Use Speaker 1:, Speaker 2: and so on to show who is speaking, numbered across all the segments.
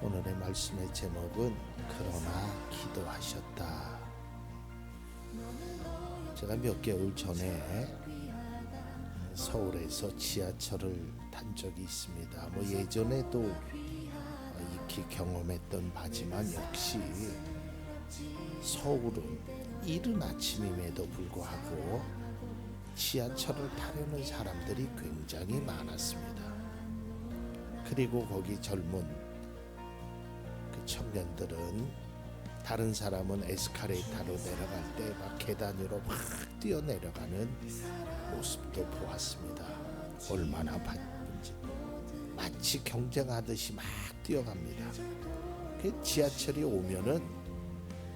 Speaker 1: 오늘의 말씀의 제목은 그러나 기도하셨다. 제가 몇 개월 전에 서울에서 지하철을 탄 적이 있습니다. 예전에도 익히 경험했던 바지만 역시 서울은 이른 아침임에도 불구하고 지하철을 타려는 사람들이 굉장히 많았습니다. 그리고 거기 젊은 그 청년들은 다른 사람은 에스카레이터로 내려갈 때 막 계단 위로 막 뛰어내려가는 모습도 보았습니다. 얼마나 바쁜지 마치 경쟁하듯이 막 뛰어갑니다. 그 지하철이 오면은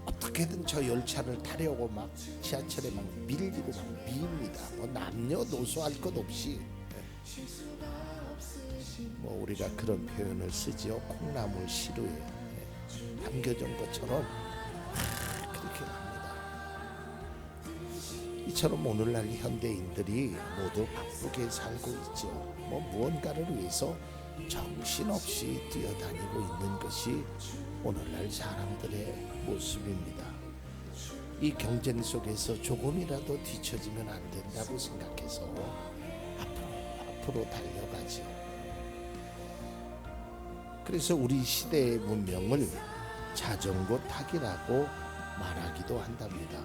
Speaker 1: 어떻게든 저 열차를 타려고 막 지하철에 막 밀리고 막 미입니다. 남녀노소 할 것 없이 우리가 그런 표현을 쓰지요. 콩나물 시루에 담겨진 것처럼 그렇게 갑니다. 이처럼 오늘날 현대인들이 모두 바쁘게 살고 있죠. 무언가를 위해서 정신없이 뛰어다니고 있는 것이 오늘날 사람들의 모습입니다. 이 경쟁 속에서 조금이라도 뒤처지면 안 된다고 생각해서 앞으로 달려가죠. 그래서 우리 시대의 문명을 자전거 타기라고 말하기도 한답니다.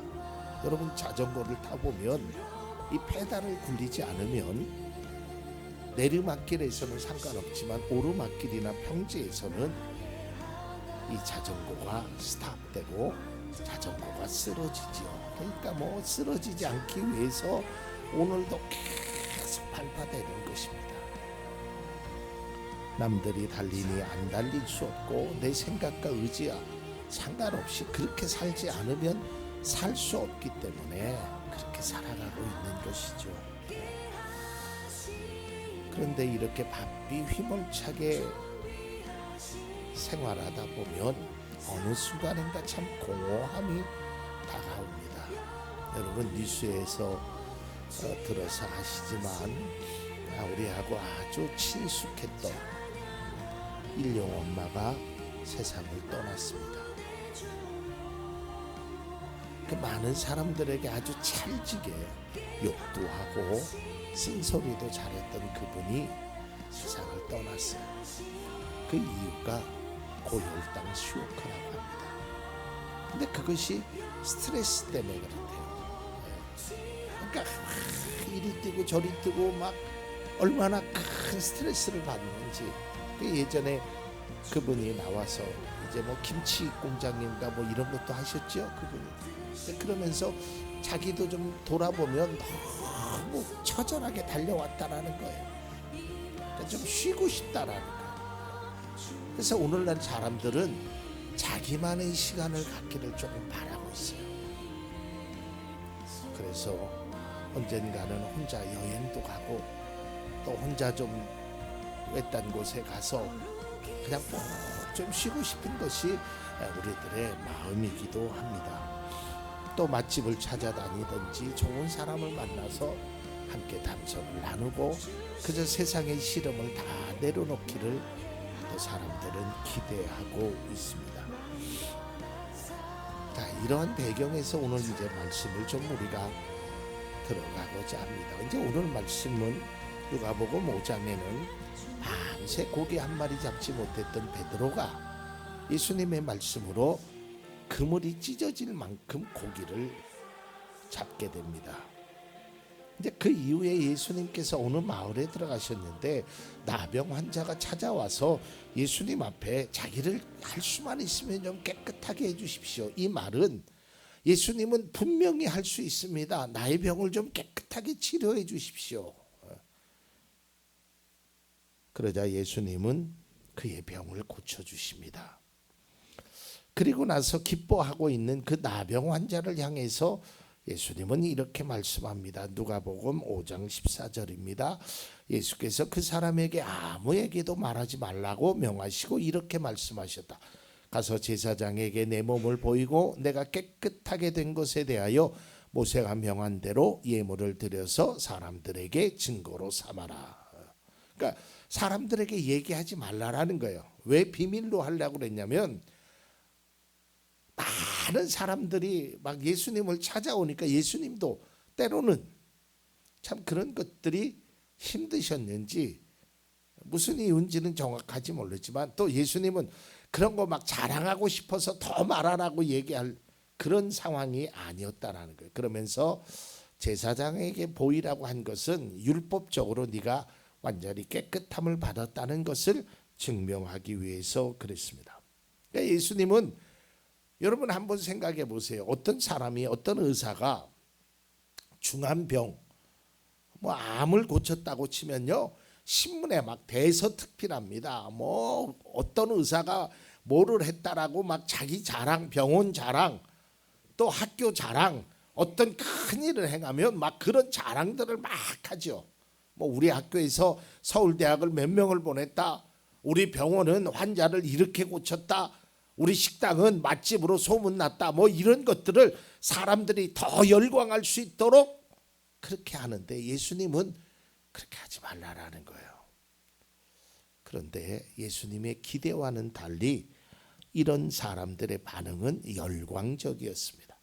Speaker 1: 여러분, 자전거를 타보면 이 페달을 굴리지 않으면 내리막길에서는 상관없지만 오르막길이나 평지에서는 이 자전거가 스탑되고 자전거가 쓰러지죠. 그러니까 쓰러지지 않기 위해서 오늘도 계속 밟아대는 것입니다. 남들이 달리니 안 달릴 수 없고 내 생각과 의지와 상관없이 그렇게 살지 않으면 살 수 없기 때문에 그렇게 살아가고 있는 것이죠. 그런데 이렇게 바삐 휘몰차게 생활하다 보면 어느 순간인가 참 공허함이 다가옵니다. 여러분, 뉴스에서 들어서 아시지만 우리하고 아주 친숙했던 일용 엄마가 세상을 떠났습니다. 그 많은 사람들에게 아주 찰지게 욕도 하고 쓴소리도 잘했던 그분이 세상을 떠났어요. 그 이유가 고혈당 쇼크라고 합니다. 근데 그것이 스트레스 때문에 그렇대요. 그러니까 이리 뛰고 저리 뛰고 막 얼마나 큰 스트레스를 받는지. 예전에 그분이 나와서 이제 김치 공장인가 이런 것도 하셨죠, 그분이. 그러면서 자기도 좀 돌아보면 너무 처절하게 달려왔다라는 거예요. 그러니까 좀 쉬고 싶다라는 거예요. 그래서 오늘날 사람들은 자기만의 시간을 갖기를 조금 바라고 있어요. 그래서 언젠가는 혼자 여행도 가고 또 혼자 좀 외딴 곳에 가서 그냥 좀 쉬고 싶은 것이 우리들의 마음이기도 합니다. 또 맛집을 찾아다니든지 좋은 사람을 만나서 함께 담소를 나누고 그저 세상의 시름을 다 내려놓기를 또 사람들은 기대하고 있습니다. 자, 이러한 배경에서 오늘 이제 말씀을 좀 우리가 들어가고자 합니다. 이제 오늘 말씀은 누가복음 5장에는 밤새 고기 한 마리 잡지 못했던 베드로가 예수님의 말씀으로 그물이 찢어질 만큼 고기를 잡게 됩니다. 이제 그 이후에 예수님께서 어느 마을에 들어가셨는데 나병 환자가 찾아와서 예수님 앞에 자기를 할 수만 있으면 좀 깨끗하게 해주십시오. 이 말은 예수님은 분명히 할 수 있습니다. 나의 병을 좀 깨끗하게 치료해 주십시오. 그러자 예수님은 그의 병을 고쳐주십니다. 그리고 나서 기뻐하고 있는 그 나병 환자를 향해서 예수님은 이렇게 말씀합니다. 누가복음 5장 14절입니다. 예수께서 그 사람에게 아무에게도 말하지 말라고 명하시고 이렇게 말씀하셨다. 가서 제사장에게 내 몸을 보이고 내가 깨끗하게 된 것에 대하여 모세가 명한 대로 예물을 드려서 사람들에게 증거로 삼아라. 그러니까 사람들에게 얘기하지 말라라는 거예요. 왜 비밀로 하려고 그랬냐면 많은 사람들이 막 예수님을 찾아오니까 예수님도 때로는 참 그런 것들이 힘드셨는지 무슨 이유인지는 정확하지 모르지만 또 예수님은 그런 거 막 자랑하고 싶어서 더 말하라고 얘기할 그런 상황이 아니었다라는 거예요. 그러면서 제사장에게 보이라고 한 것은 율법적으로 네가 완전히 깨끗함을 받았다는 것을 증명하기 위해서 그랬습니다. 그러니까 예수님은 여러분 한번 생각해 보세요. 어떤 사람이 어떤 의사가 중한 병, 뭐 암을 고쳤다고 치면요 신문에 막 대서특필합니다. 뭐 어떤 의사가 뭐를 했다라고 막 자기 자랑, 병원 자랑, 또 학교 자랑, 어떤 큰 일을 행하면 막 그런 자랑들을 막 하죠. 뭐 우리 학교에서 서울대학을 몇 명을 보냈다. 우리 병원은 환자를 이렇게 고쳤다. 우리 식당은 맛집으로 소문났다. 뭐 이런 것들을 사람들이 더 열광할 수 있도록 그렇게 하는데 예수님은 그렇게 하지 말라라는 거예요. 그런데 예수님의 기대와는 달리 이런 사람들의 반응은 열광적이었습니다.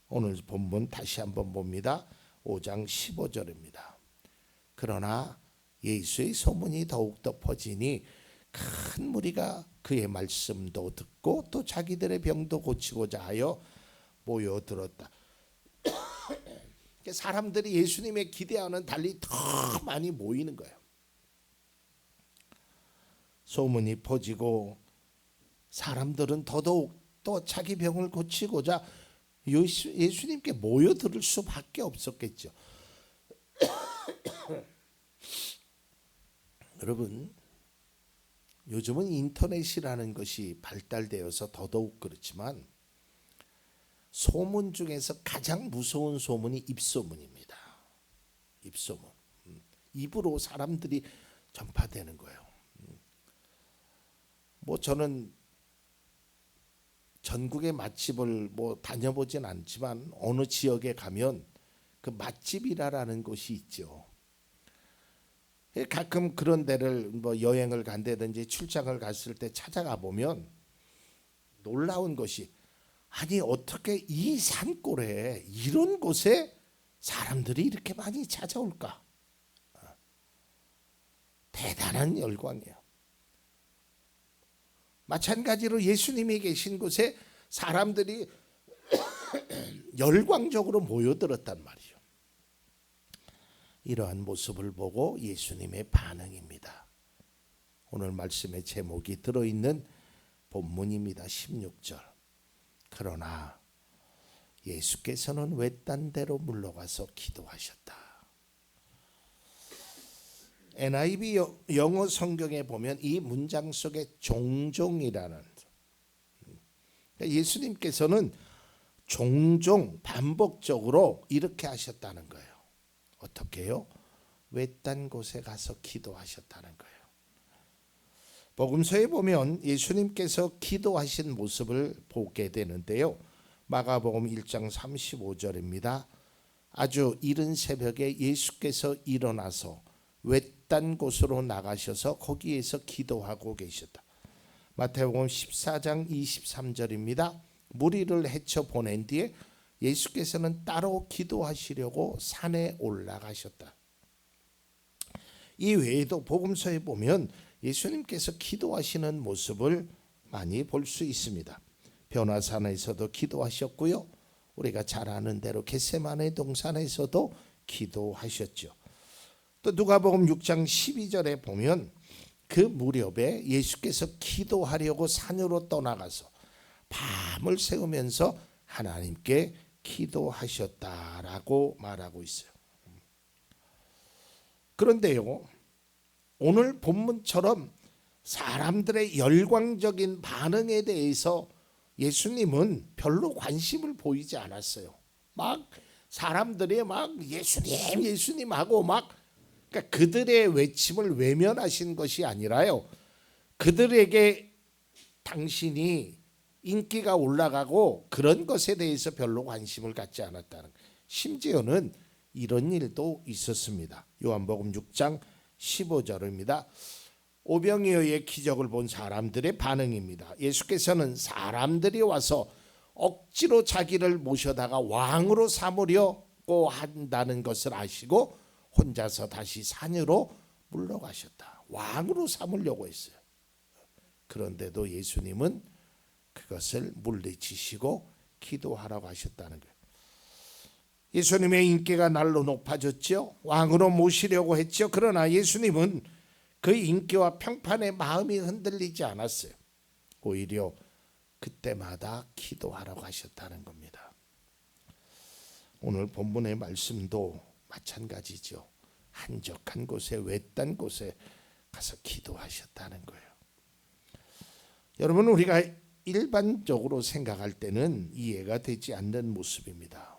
Speaker 1: 오늘 본문 다시 한번 봅니다. 5장 15절입니다. 그러나 예수의 소문이 더욱더 퍼지니 큰 무리가 그의 말씀도 듣고 또 자기들의 병도 고치고자 하여 모여들었다. 사람들이 예수님의 기대와는 달리 더 많이 모이는 거예요. 소문이 퍼지고 사람들은 더더욱 또 자기 병을 고치고자 예수님께 모여들을 수밖에 없었겠죠. 여러분, 요즘은 인터넷이라는 것이 발달되어서 더더욱 그렇지만 소문 중에서 가장 무서운 소문이 입소문입니다. 입소문. 입으로 사람들이 전파되는 거예요. 뭐 저는 전국의 맛집을 뭐 다녀보진 않지만 어느 지역에 가면 그 맛집이라는 곳이 있죠. 가끔 그런 데를 뭐 여행을 간다든지 출장을 갔을 때 찾아가 보면 놀라운 것이 아니 어떻게 이 산골에 이런 곳에 사람들이 이렇게 많이 찾아올까? 대단한 열광이에요. 마찬가지로 예수님이 계신 곳에 사람들이 열광적으로 모여들었단 말이죠. 이러한 모습을 보고 예수님의 반응입니다. 오늘 말씀의 제목이 들어있는 본문입니다. 16절. 그러나 예수께서는 외딴 데로 물러가서 기도하셨다. NIV 영어 성경에 보면 이 문장 속에 종종이라는 예수님께서는 종종 반복적으로 이렇게 하셨다는 거예요. 어떻게요? 외딴 곳에 가서 기도하셨다는 거예요. 복음서에 보면 예수님께서 기도하신 모습을 보게 되는데요. 마가복음 1장 35절입니다. 아주 이른 새벽에 예수께서 일어나서 외딴 곳으로 나가셔서 거기에서 기도하고 계셨다. 마태복음 14장 23절입니다. 무리를 헤쳐 보낸 뒤에 예수께서는 따로 기도하시려고 산에 올라가셨다. 이 외에도 복음서에 보면 예수님께서 기도하시는 모습을 많이 볼 수 있습니다. 변화산에서도 기도하셨고요. 우리가 잘 아는 대로 겟세마네 동산에서도 기도하셨죠. 또 누가복음 6장 12절에 보면 그 무렵에 예수께서 기도하려고 산으로 떠나가서 밤을 새우면서 하나님께 기도하셨다라고 말하고 있어요. 그런데요, 오늘 본문처럼 사람들의 열광적인 반응에 대해서 예수님은 별로 관심을 보이지 않았어요. 막 사람들이 막 예수님 예수님 하고 막 그러니까 그들의 외침을 외면하신 것이 아니라요. 그들에게 당신이 인기가 올라가고 그런 것에 대해서 별로 관심을 갖지 않았다는. 심지어는 이런 일도 있었습니다. 요한복음 6장 15절입니다. 오병이어의 기적을 본 사람들의 반응입니다. 예수께서는 사람들이 와서 억지로 자기를 모셔다가 왕으로 삼으려고 한다는 것을 아시고 혼자서 다시 산으로 물러가셨다. 왕으로 삼으려고 했어요. 그런데도 예수님은 그것을 물리치시고 기도하라고 하셨다는 거예요. 예수님의 인기가 날로 높아졌죠. 왕으로 모시려고 했죠. 그러나 예수님은 그 인기와 평판에 마음이 흔들리지 않았어요. 오히려 그때마다 기도하라고 하셨다는 겁니다. 오늘 본문의 말씀도 마찬가지죠. 한적한 곳에 외딴 곳에 가서 기도하셨다는 거예요. 여러분, 우리가 일반적으로 생각할 때는 이해가 되지 않는 모습입니다.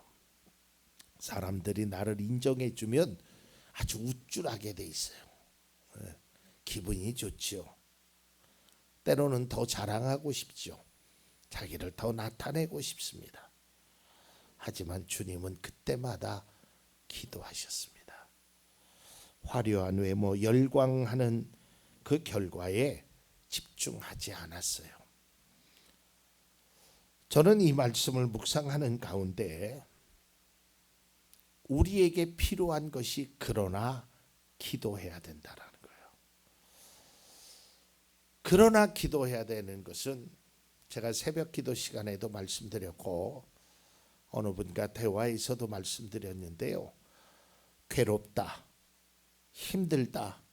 Speaker 1: 사람들이 나를 인정해 주면 아주 우쭐하게 돼 있어요. 기분이 좋죠. 때로는 더 자랑하고 싶죠. 자기를 더 나타내고 싶습니다. 하지만 주님은 그때마다 기도하셨습니다. 화려한 외모, 열광하는 그 결과에 집중하지 않았어요. 저는 이 말씀을 묵상하는 가운데 우리에게 필요한 것이 그러나 기도해야 된다라는 거예요. 그러나 기도해야 되는 것은 제가 새벽 기도 시간에도 말씀드렸고 어느 분과 대화에서도 말씀드렸는데요. 괴롭다, 힘들다,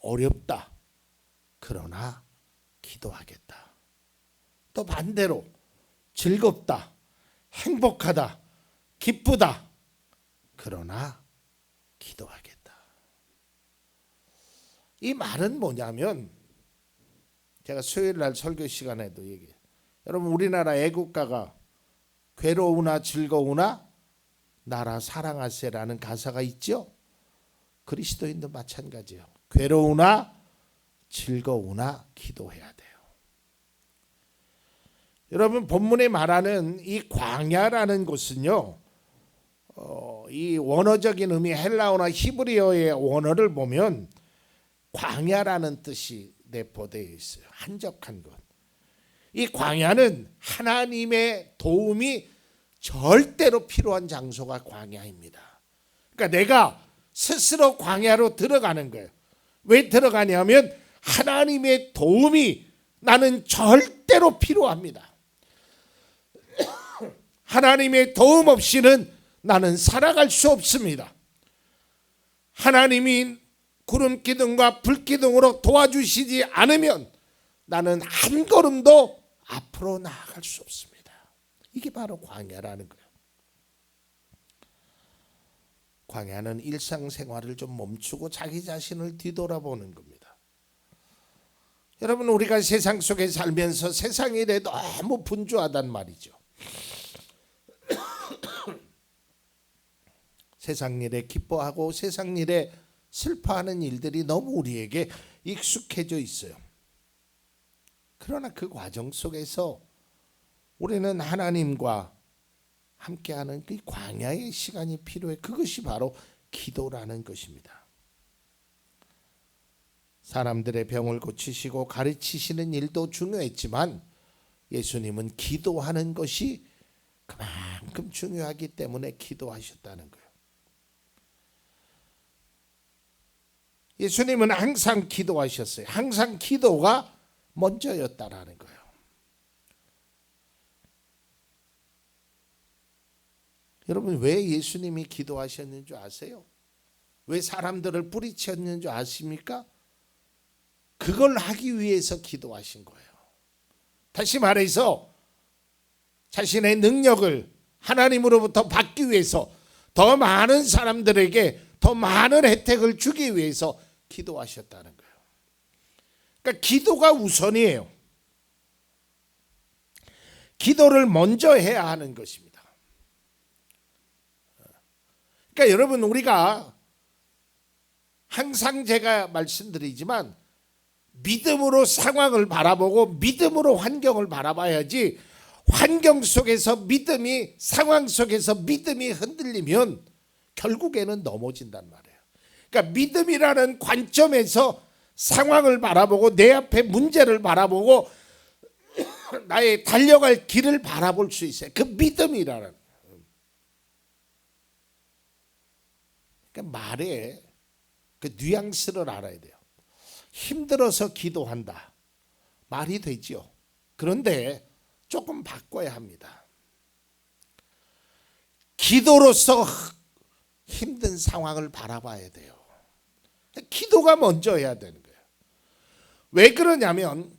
Speaker 1: 어렵다. 그러나 기도하겠다. 또 반대로 즐겁다, 행복하다, 기쁘다. 그러나 기도하겠다. 이 말은 뭐냐면 제가 수요일 날 설교 시간에도 얘기해요. 여러분, 우리나라 애국가가 괴로우나 즐거우나 나라 사랑하세라는 가사가 있죠. 그리스도인도 마찬가지예요. 괴로우나 즐거우나 기도해야 돼요. 여러분, 본문에 말하는 이 광야라는 곳은요, 이 원어적인 의미 헬라어나 히브리어의 원어를 보면 광야라는 뜻이 내포되어 있어요. 한적한 곳. 이 광야는 하나님의 도움이 절대로 필요한 장소가 광야입니다. 그러니까 내가 스스로 광야로 들어가는 거예요. 왜 들어가냐면 하나님의 도움이 나는 절대로 필요합니다. 하나님의 도움 없이는 나는 살아갈 수 없습니다. 하나님이 구름 기둥과 불 기둥으로 도와주시지 않으면 나는 한 걸음도 앞으로 나아갈 수 없습니다. 이게 바로 광야라는 거예요. 광야는 일상생활을 좀 멈추고 자기 자신을 뒤돌아보는 겁니다. 여러분, 우리가 세상 속에 살면서 세상 일에 너무 분주하단 말이죠. 세상 일에 기뻐하고 세상 일에 슬퍼하는 일들이 너무 우리에게 익숙해져 있어요. 그러나 그 과정 속에서 우리는 하나님과 함께하는 그 광야의 시간이 필요해. 그것이 바로 기도라는 것입니다. 사람들의 병을 고치시고 가르치시는 일도 중요했지만 예수님은 기도하는 것이 그만큼 중요하기 때문에 기도하셨다는 거예요. 예수님은 항상 기도하셨어요. 항상 기도가 먼저였다라는 거예요. 여러분, 왜 예수님이 기도하셨는 줄 아세요? 왜 사람들을 뿌리쳤는 줄 아십니까? 그걸 하기 위해서 기도하신 거예요. 다시 말해서 자신의 능력을 하나님으로부터 받기 위해서 더 많은 사람들에게 더 많은 혜택을 주기 위해서 기도하셨다는 거예요. 그러니까 기도가 우선이에요. 기도를 먼저 해야 하는 것입니다. 그러니까 여러분, 우리가 항상 제가 말씀드리지만 믿음으로 상황을 바라보고 믿음으로 환경을 바라봐야지, 환경 속에서 믿음이, 상황 속에서 믿음이 흔들리면 결국에는 넘어진단 말이에요. 그러니까 믿음이라는 관점에서 상황을 바라보고 내 앞에 문제를 바라보고 나의 달려갈 길을 바라볼 수 있어요. 그 믿음이라는. 그러니까 말에 그 뉘앙스를 알아야 돼요. 힘들어서 기도한다. 말이 되죠. 그런데 조금 바꿔야 합니다. 기도로서 힘든 상황을 바라봐야 돼요. 기도가 먼저 해야 되는 거예요. 왜 그러냐면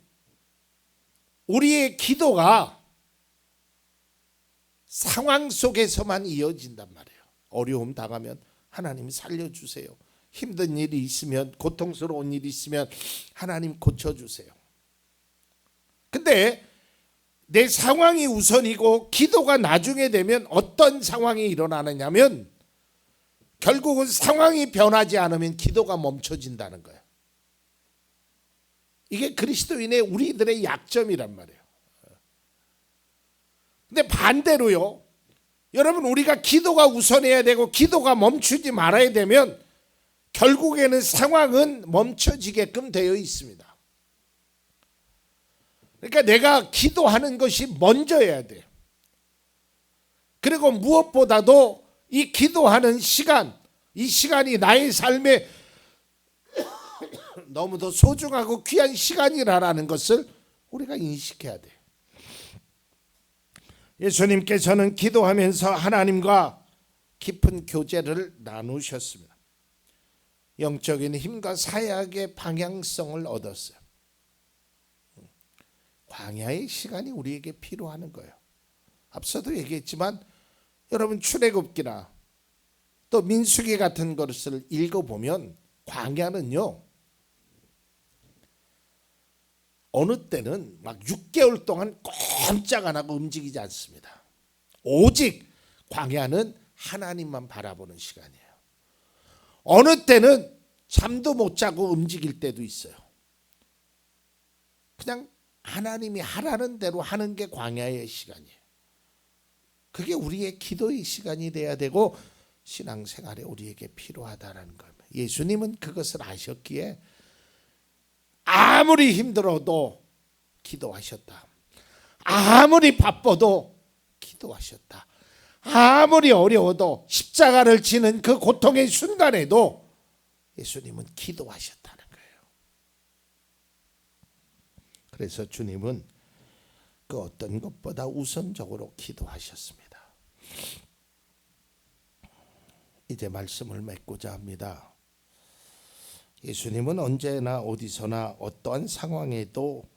Speaker 1: 우리의 기도가 상황 속에서만 이어진단 말이에요. 어려움 당하면 하나님 살려주세요. 힘든 일이 있으면, 고통스러운 일이 있으면 하나님 고쳐주세요. 근데 내 상황이 우선이고 기도가 나중에 되면 어떤 상황이 일어나느냐면 결국은 상황이 변하지 않으면 기도가 멈춰진다는 거예요. 이게 그리스도인의 우리들의 약점이란 말이에요. 근데 반대로요. 여러분, 우리가 기도가 우선해야 되고 기도가 멈추지 말아야 되면 결국에는 상황은 멈춰지게끔 되어 있습니다. 그러니까 내가 기도하는 것이 먼저여야 돼요. 그리고 무엇보다도 이 기도하는 시간, 이 시간이 나의 삶에 너무도 소중하고 귀한 시간이라는 것을 우리가 인식해야 돼요. 예수님께서는 기도하면서 하나님과 깊은 교제를 나누셨습니다. 영적인 힘과 사역의 방향성을 얻었어요. 광야의 시간이 우리에게 필요하는 거예요. 앞서도 얘기했지만 여러분, 출애굽기나 또 민수기 같은 것을 읽어보면 광야는요, 어느 때는 막 6개월 동안 꼼짝 안 하고 움직이지 않습니다. 오직 광야는 하나님만 바라보는 시간이에요. 어느 때는 잠도 못 자고 움직일 때도 있어요. 그냥 하나님이 하라는 대로 하는 게 광야의 시간이에요. 그게 우리의 기도의 시간이 돼야 되고 신앙생활에 우리에게 필요하다는 겁니다. 예수님은 그것을 아셨기에 아무리 힘들어도 기도하셨다. 아무리 바빠도 기도하셨다. 아무리 어려워도 십자가를 지는 그 고통의 순간에도 예수님은 기도하셨다는 거예요. 그래서 주님은 그 어떤 것보다 우선적으로 기도하셨습니다. 이제 말씀을 맺고자 합니다. 예수님은 언제나 어디서나 어떠한 상황에도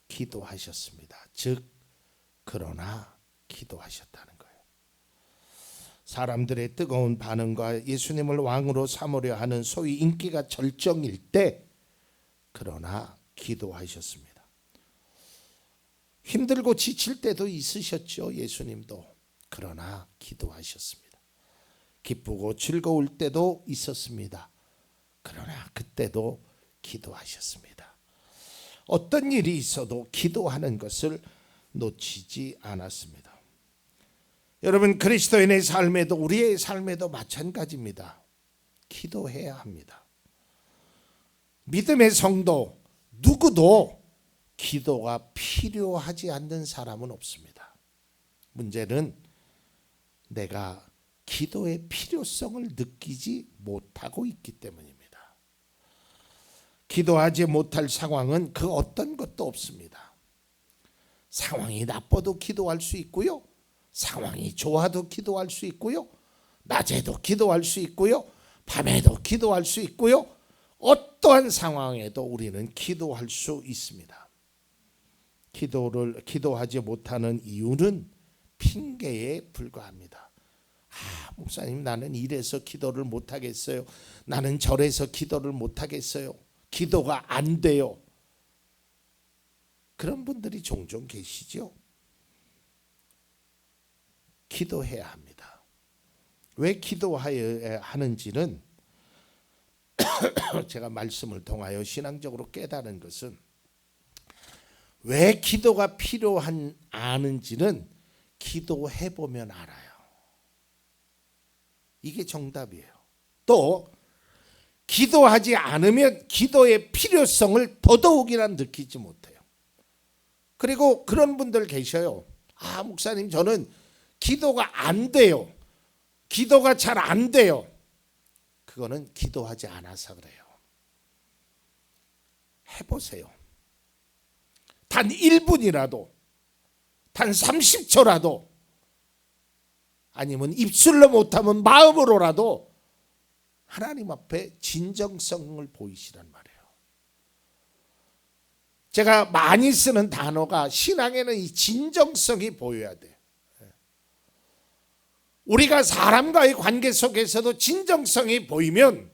Speaker 1: 기도하셨습니다. 즉, 그러나 기도하셨다는 거예요. 사람들의 뜨거운 반응과 예수님을 왕으로 삼으려 하는 소위 인기가 절정일 때 그러나 기도하셨습니다. 힘들고 지칠 때도 있으셨죠. 예수님도. 그러나 기도하셨습니다. 기쁘고 즐거울 때도 있었습니다. 그러나 그때도 기도하셨습니다. 어떤 일이 있어도 기도하는 것을 놓치지 않았습니다. 여러분, 그리스도인의 삶에도 우리의 삶에도 마찬가지입니다. 기도해야 합니다. 믿음의 성도 누구도 기도가 필요하지 않는 사람은 없습니다. 문제는 내가 기도의 필요성을 느끼지 못하고 있기 때문입니다. 기도하지 못할 상황은 그 어떤 것도 없습니다. 상황이 나빠도 기도할 수 있고요. 상황이 좋아도 기도할 수 있고요. 낮에도 기도할 수 있고요. 밤에도 기도할 수 있고요. 어떠한 상황에도 우리는 기도할 수 있습니다. 기도하지 못하는 이유는 핑계에 불과합니다. 목사님, 나는 이래서 기도를 못하겠어요. 나는 저래서 기도를 못하겠어요. 기도가 안 돼요. 그런 분들이 종종 계시죠. 기도해야 합니다. 왜 기도해야 하는지는 제가 말씀을 통하여 신앙적으로 깨달은 것은, 왜 기도가 아는지는 기도해보면 알아요. 이게 정답이에요. 또 기도하지 않으면 기도의 필요성을 더더욱이나 느끼지 못해요. 그리고 그런 분들 계셔요. 아, 목사님, 저는 기도가 안 돼요. 기도가 잘 안 돼요. 그거는 기도하지 않아서 그래요. 해보세요. 단 1분이라도, 단 30초라도, 아니면 입술로 못하면 마음으로라도 하나님 앞에 진정성을 보이시란 말이에요. 제가 많이 쓰는 단어가, 신앙에는 이 진정성이 보여야 돼. 우리가 사람과의 관계 속에서도 진정성이 보이면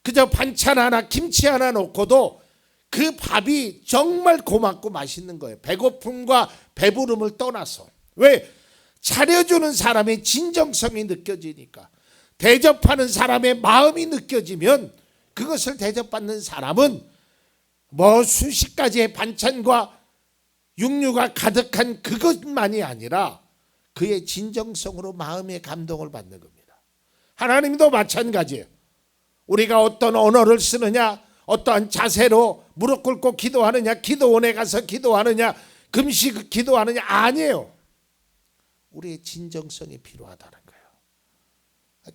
Speaker 1: 그저 반찬 하나, 김치 하나 놓고도 그 밥이 정말 고맙고 맛있는 거예요. 배고픔과 배부름을 떠나서. 왜? 차려주는 사람의 진정성이 느껴지니까. 대접하는 사람의 마음이 느껴지면 그것을 대접받는 사람은 뭐 수십 가지의 반찬과 육류가 가득한 그것만이 아니라 그의 진정성으로 마음의 감동을 받는 겁니다. 하나님도 마찬가지예요. 우리가 어떤 언어를 쓰느냐, 어떠한 자세로 무릎 꿇고 기도하느냐, 기도원에 가서 기도하느냐, 금식 기도하느냐, 아니에요. 우리의 진정성이 필요하다는 거예요.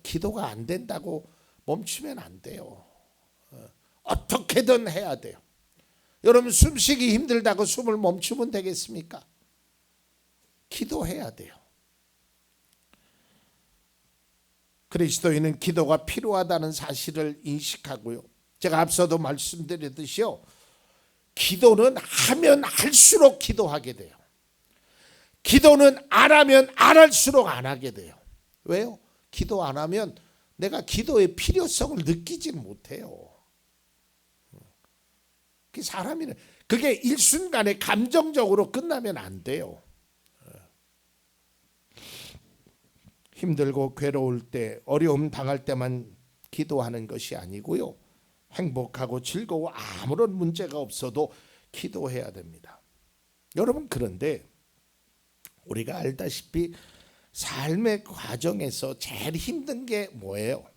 Speaker 1: 기도가 안 된다고 멈추면 안 돼요. 어떻게든 해야 돼요. 여러분, 숨쉬기 힘들다고 숨을 멈추면 되겠습니까? 기도해야 돼요. 그리스도인은 기도가 필요하다는 사실을 인식하고요. 제가 앞서도 말씀드렸듯이요, 기도는 하면 할수록 기도하게 돼요. 기도는 안 하면 안 할수록 안 하게 돼요. 왜요? 기도 안 하면 내가 기도의 필요성을 느끼지 못해요. 사람이는 그게 일순간에 감정적으로 끝나면 안 돼요. 힘들고 괴로울 때, 어려움 당할 때만 기도하는 것이 아니고요, 행복하고 즐거워 아무런 문제가 없어도 기도해야 됩니다. 여러분, 그런데 우리가 알다시피 삶의 과정에서 제일 힘든 게 뭐예요?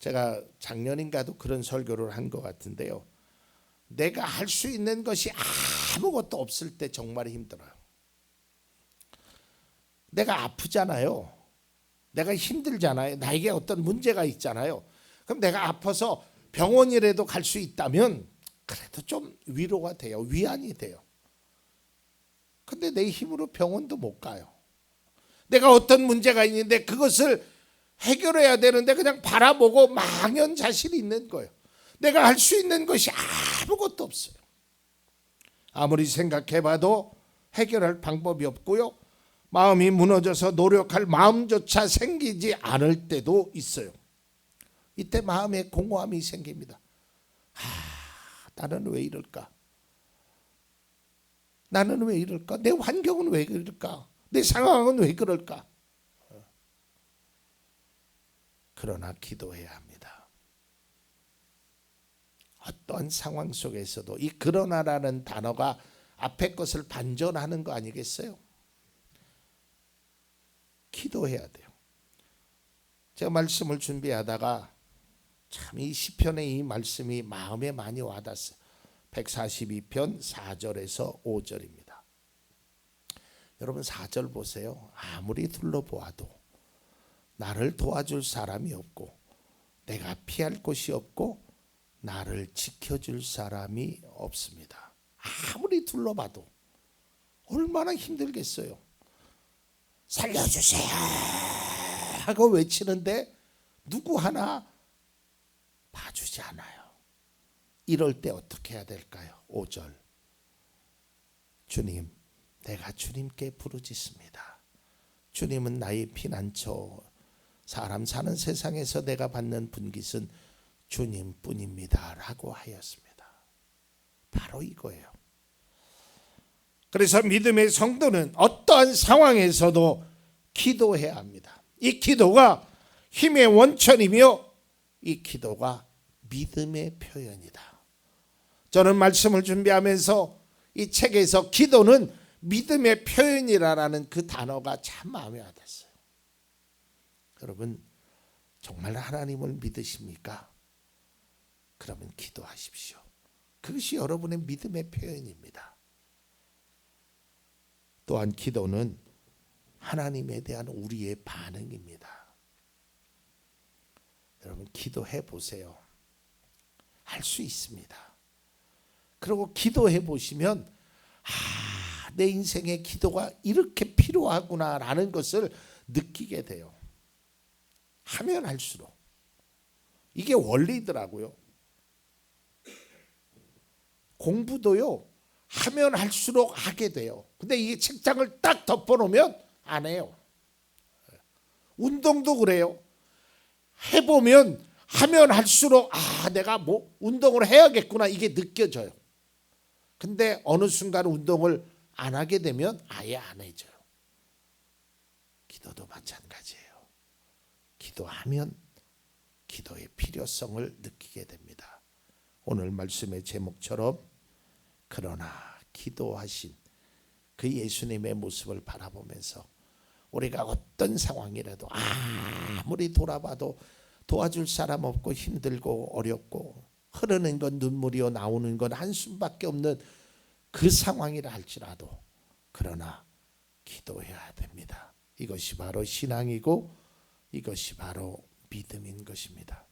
Speaker 1: 제가 작년인가도 그런 설교를 한 것 같은데요, 내가 할 수 있는 것이 아무것도 없을 때 정말 힘들어요. 내가 아프잖아요. 내가 힘들잖아요. 나에게 어떤 문제가 있잖아요. 그럼 내가 아파서 병원이라도 갈 수 있다면 그래도 좀 위로가 돼요. 위안이 돼요. 근데 내 힘으로 병원도 못 가요. 내가 어떤 문제가 있는데 그것을 해결해야 되는데 그냥 바라보고 망연자실이 있는 거예요. 내가 할 수 있는 것이 아무것도 없어요. 아무리 생각해봐도 해결할 방법이 없고요, 마음이 무너져서 노력할 마음조차 생기지 않을 때도 있어요. 이때 마음에 공허함이 생깁니다. 나는 왜 이럴까? 나는 왜 이럴까? 내 환경은 왜 이럴까? 내 상황은 왜 그럴까? 그러나 기도해야 합니다. 어떤 상황 속에서도 이 그러나라는 단어가 앞에 것을 반전하는 거 아니겠어요? 기도해야 돼요. 제가 말씀을 준비하다가 참 이 시편의 이 말씀이 마음에 많이 와닿았어요. 142편 4절에서 5절입니다. 여러분, 4절 보세요. 아무리 둘러보아도 나를 도와줄 사람이 없고 내가 피할 곳이 없고 나를 지켜줄 사람이 없습니다. 아무리 둘러봐도 얼마나 힘들겠어요. 살려주세요 하고 외치는데 누구 하나 봐주지 않아요. 이럴 때 어떻게 해야 될까요? 5절. 주님, 내가 주님께 부르짖습니다. 주님은 나의 피난처, 사람 사는 세상에서 내가 받는 분깃은 주님뿐입니다 라고 하였습니다. 바로 이거예요. 그래서 믿음의 성도는 어떠한 상황에서도 기도해야 합니다. 이 기도가 힘의 원천이며 이 기도가 믿음의 표현이다. 저는 말씀을 준비하면서 이 책에서 기도는 믿음의 표현이라는 그 단어가 참 마음에 와닿았어요. 여러분, 정말 하나님을 믿으십니까? 그러면 기도하십시오. 그것이 여러분의 믿음의 표현입니다. 또한 기도는 하나님에 대한 우리의 반응입니다. 여러분 기도해 보세요. 할 수 있습니다. 그리고 기도해 보시면 내 인생에 기도가 이렇게 필요하구나라는 것을 느끼게 돼요. 하면 할수록. 이게 원리더라고요. 공부도요. 하면 할수록 하게 돼요. 근데 이게 책장을 딱 덮어놓으면 안 해요. 운동도 그래요. 해보면 하면 할수록 내가 뭐 운동을 해야겠구나 이게 느껴져요. 근데 어느 순간 운동을 안 하게 되면 아예 안 해져요. 기도도 마찬가지예요. 기도하면 기도의 필요성을 느끼게 됩니다. 오늘 말씀의 제목처럼 그러나 기도하신 그 예수님의 모습을 바라보면서 우리가 어떤 상황이라도 아무리 돌아봐도 도와줄 사람 없고 힘들고 어렵고 흐르는 건 눈물이요 나오는 건 한숨밖에 없는 그 상황이라 할지라도 그러나 기도해야 됩니다. 이것이 바로 신앙이고 이것이 바로 믿음인 것입니다.